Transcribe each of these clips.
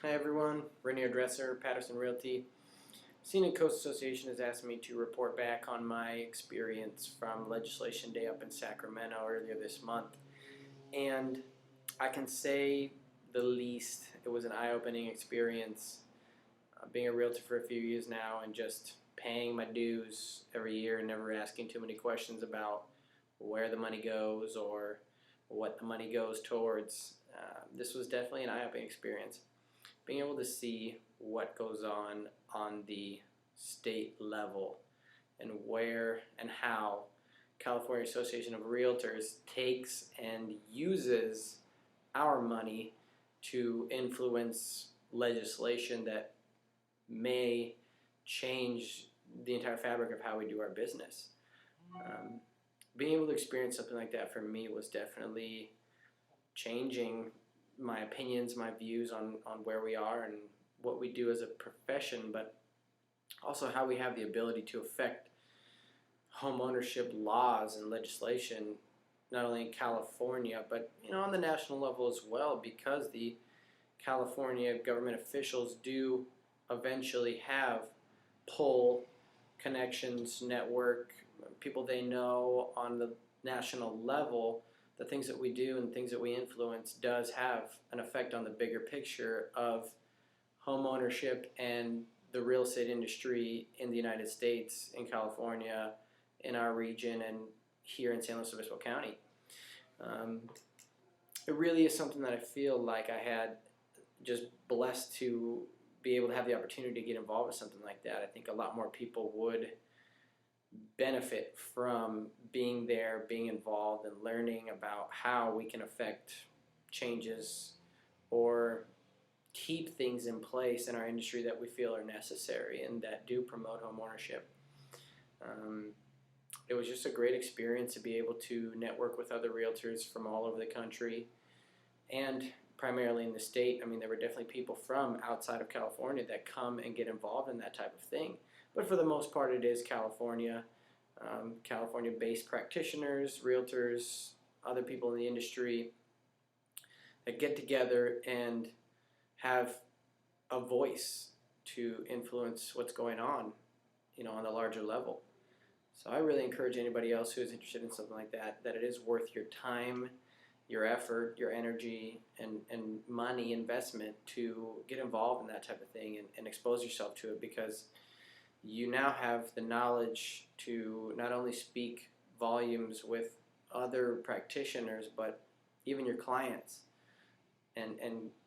Hi everyone, Rainier Dresser, Patterson Realty. Scenic Coast Association has asked me to report back on my experience from Legislation Day up in Sacramento earlier this month. And I can say the least, it was an eye-opening experience. Being a realtor for a few years now and just paying my dues every year and never asking too many questions about where the money goes or what the money goes towards. This was definitely an eye-opening experience. Being able to see what goes on the state level and where and how California Association of Realtors takes and uses our money to influence legislation that may change the entire fabric of how we do our business. Being able to experience something like that for me was definitely changing my opinions, my views on where we are and what we do as a profession, but also how we have the ability to affect home ownership laws and legislation, not only in California, but on the national level as well, because the California government officials do eventually have pull, connections, network, people they know on the national level. The things that we do and things that we influence does have an effect on the bigger picture of home ownership and the real estate industry in the United States, in California, in our region, and here in San Luis Obispo County. It really is something that I feel like I had just blessed to be able to have the opportunity to get involved with something like that. I think a lot more people would benefit from being there, being involved, and learning about how we can affect changes or keep things in place in our industry that we feel are necessary and that do promote home ownership. It was just a great experience to be able to network with other realtors from all over the country and primarily in the state. I mean, there were definitely people from outside of California that come and get involved in that type of thing. But for the most part, it is California, California-based practitioners, realtors, other people in the industry that get together and have a voice to influence what's going on, on a larger level. So I really encourage anybody else who is interested in something like that, that it is worth your time, your effort, your energy, and money investment to get involved in that type of thing and expose yourself to it, because you now have the knowledge to not only speak volumes with other practitioners, but even your clients, and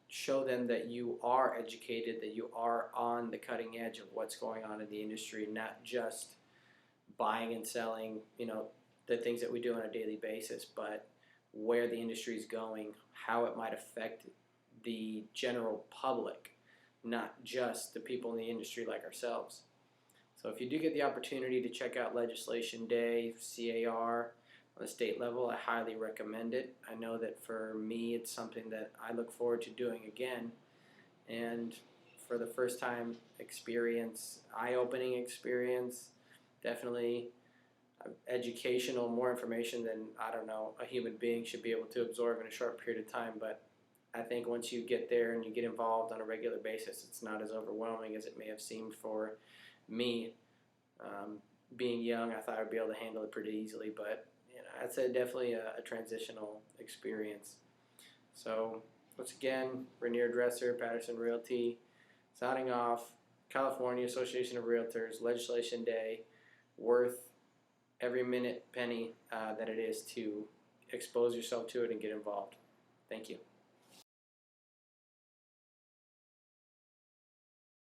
show them that you are educated, that you are on the cutting edge of what's going on in the industry, not just buying and selling, the things that we do on a daily basis, but where the industry is going, how it might affect the general public, not just the people in the industry like ourselves. So if you do get the opportunity to check out Legislation Day, CAR, on the state level, I highly recommend it. I know that for me, it's something that I look forward to doing again. And for the first time experience, eye-opening experience, definitely educational, more information than, I don't know, a human being should be able to absorb in a short period of time. But I think once you get there and you get involved on a regular basis, it's not as overwhelming as it may have seemed for me. Being young, I thought I'd be able to handle it pretty easily, but I'd say definitely a transitional experience. So once again, Rainier Dresser, Patterson Realty, signing off. California Association of Realtors, Legislation Day, worth every minute, penny that it is to expose yourself to it and get involved. Thank you.